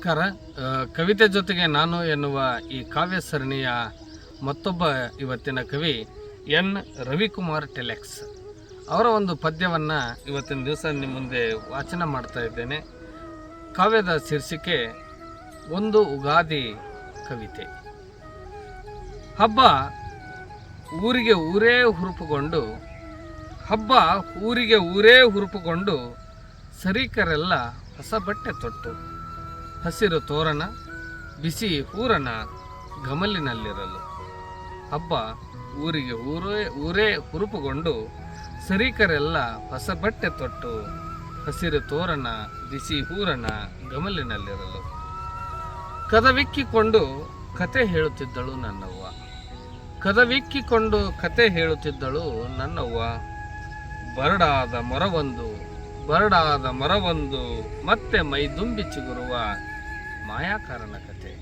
ನಮಸ್ಕಾರ. ಕವಿತೆ ಜೊತೆಗೆ ನಾನು ಎನ್ನುವ ಈ ಕಾವ್ಯ ಸರಣಿಯ ಮತ್ತೊಬ್ಬ ಇವತ್ತಿನ ಕವಿ ಎನ್ ರವಿಕುಮಾರ್ ಟೆಲೆಕ್ಸ್ ಅವರ ಒಂದು ಪದ್ಯವನ್ನು ಇವತ್ತಿನ ದಿವಸ ನಿಮ್ಮ ಮುಂದೆ ವಾಚನ ಮಾಡ್ತಾ ಇದ್ದೇನೆ. ಕಾವ್ಯದ ಶೀರ್ಷಿಕೆ ಒಂದು ಉಗಾದಿ ಕವಿತೆ. ಹಬ್ಬ ಊರಿಗೆ ಊರೇ ಹುರುಪುಗೊಂಡು ಸರೀಕರೆಲ್ಲ ಹೊಸ ಬಟ್ಟೆ ತೊಟ್ಟು ಹಸಿರು ತೋರಣ ಬಿಸಿ ಹೂರಣ ಗಮಲಿನಲ್ಲಿರಲು. ಹಬ್ಬ ಊರೇ ಹುರುಪುಗೊಂಡು ಸರೀಕರೆಲ್ಲ ಹೊಸ ಬಟ್ಟೆ ತೊಟ್ಟು ಹಸಿರು ತೋರಣ ಬಿಸಿ ಹೂರಣ ಗಮಲಿನಲ್ಲಿರಲು. ಕದವಿಕ್ಕಿಕೊಂಡು ಕತೆ ಹೇಳುತ್ತಿದ್ದಳು ನನ್ನವ್ವ. ಬರಡಾದ ಮರವೊಂದು ಮತ್ತೆ ಮೈದುಂಬಿ ಚಿಗುರುವ ಮಾಯಾಕಾರನ ಕತೆ.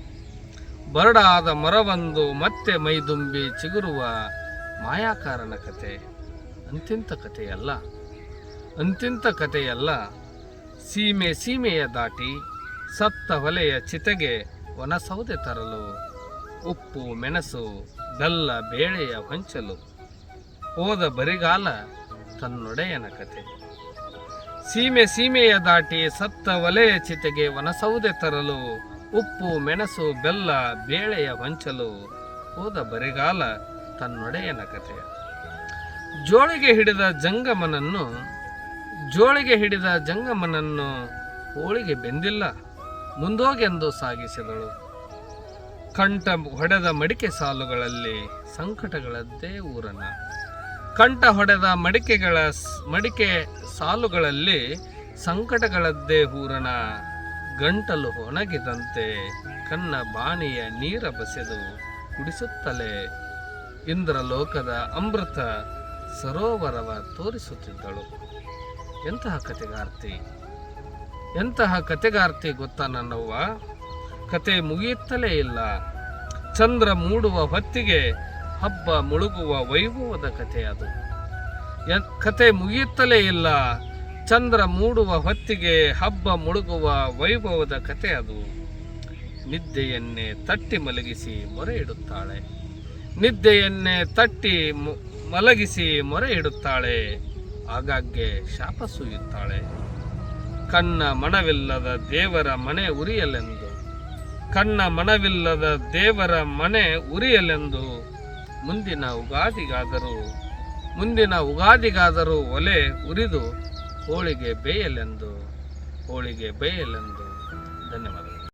ಬರಡಾದ ಮರವೊಂದು ಮತ್ತೆ ಮೈದುಂಬಿ ಚಿಗುರುವ ಮಾಯಾಕಾರನ ಕತೆ. ಅಂತಿಂತ ಕಥೆಯಲ್ಲ. ಸೀಮೆಯ ದಾಟಿ ಸತ್ತ ಹೊಲೆಯ ಚಿತೆಗೆ ಒಣಸೌದೆ ತರಲು. ಉಪ್ಪು ಮೆಣಸು ಬೆಲ್ಲ ಬೇಳೆಯ ಹೊಂಚಲು. ಹೋದ ಬರಿಗಾಲ ತನ್ನೊಡೆಯನ ಕತೆ. ಸೀಮೆಯ ದಾಟಿ ಸತ್ತ ಒಲೆಯ ಚಿತೆಗೆ ಒಣಸೌದೆ ತರಲು. ಉಪ್ಪು ಮೆಣಸು ಬೆಲ್ಲ ಬೇಳೆಯ ಹೊಂಚಲು. ಹೋದ ಬರಿಗಾಲ ತನ್ನೊಡೆಯನ ಕತೆ. ಜೋಳಿಗೆ ಹಿಡಿದ ಜಂಗಮನನ್ನು ಹೋಳಿಗೆ ಬೆಂದಿಲ್ಲ ಮುಂದೋಗೆಂದು ಸಾಗಿಸಿದಳು. ಕಂಠ ಹೊಡೆದ ಮಡಿಕೆ ಸಾಲುಗಳಲ್ಲಿ ಸಂಕಟಗಳದ್ದೇ ಊರನ. ಕಂಠ ಹೊಡೆದ ಮಡಿಕೆ ಸಾಲುಗಳಲ್ಲಿ ಸಂಕಟಗಳದ್ದೇ ಹೂರಣ. ಗಂಟಲು ಒಣಗಿದಂತೆ ಕಣ್ಣ ಬಾಣಿಯ ನೀರ ಬಸೆದು ಕುಡಿಸುತ್ತಲೇ ಇಂದ್ರಲೋಕದ ಅಮೃತ ಸರೋವರವ ತೋರಿಸುತ್ತಿದ್ದಳು. ಎಂತಹ ಕತೆಗಾರ್ತಿ ಗೊತ್ತಾ ನನ್ನವ್ವ. ಕತೆ ಮುಗಿಯುತ್ತಲೇ ಇಲ್ಲ. ಚಂದ್ರ ಮೂಡುವ ಹೊತ್ತಿಗೆ ಹಬ್ಬ ಮುಳುಗುವ ವೈಭವದ ಕತೆ ಅದು. ಕತೆ ಮುಗಿಯುತ್ತಲೇ ಇಲ್ಲ. ಚಂದ್ರ ಮೂಡುವ ಹೊತ್ತಿಗೆ ಹಬ್ಬ ಮುಳುಗುವ ವೈಭವದ ಕತೆ ಅದು. ನಿದ್ದೆಯನ್ನೇ ತಟ್ಟಿ ಮಲಗಿಸಿ ಮೊರೆ ಇಡುತ್ತಾಳೆ. ಆಗಾಗ್ಗೆ ಶಾಪ ಸುಯ್ಯುತ್ತಾಳೆ. ಕಣ್ಣ ಮನವಿಲ್ಲದ ದೇವರ ಮನೆ ಉರಿಯಲೆಂದು ಮುಂದಿನ ಉಗಾದಿಗಾದರೂ ಒಲೆ ಉರಿದು ಹೋಳಿಗೆ ಬೇಯಲೆಂದು. ಧನ್ಯವಾದಗಳು.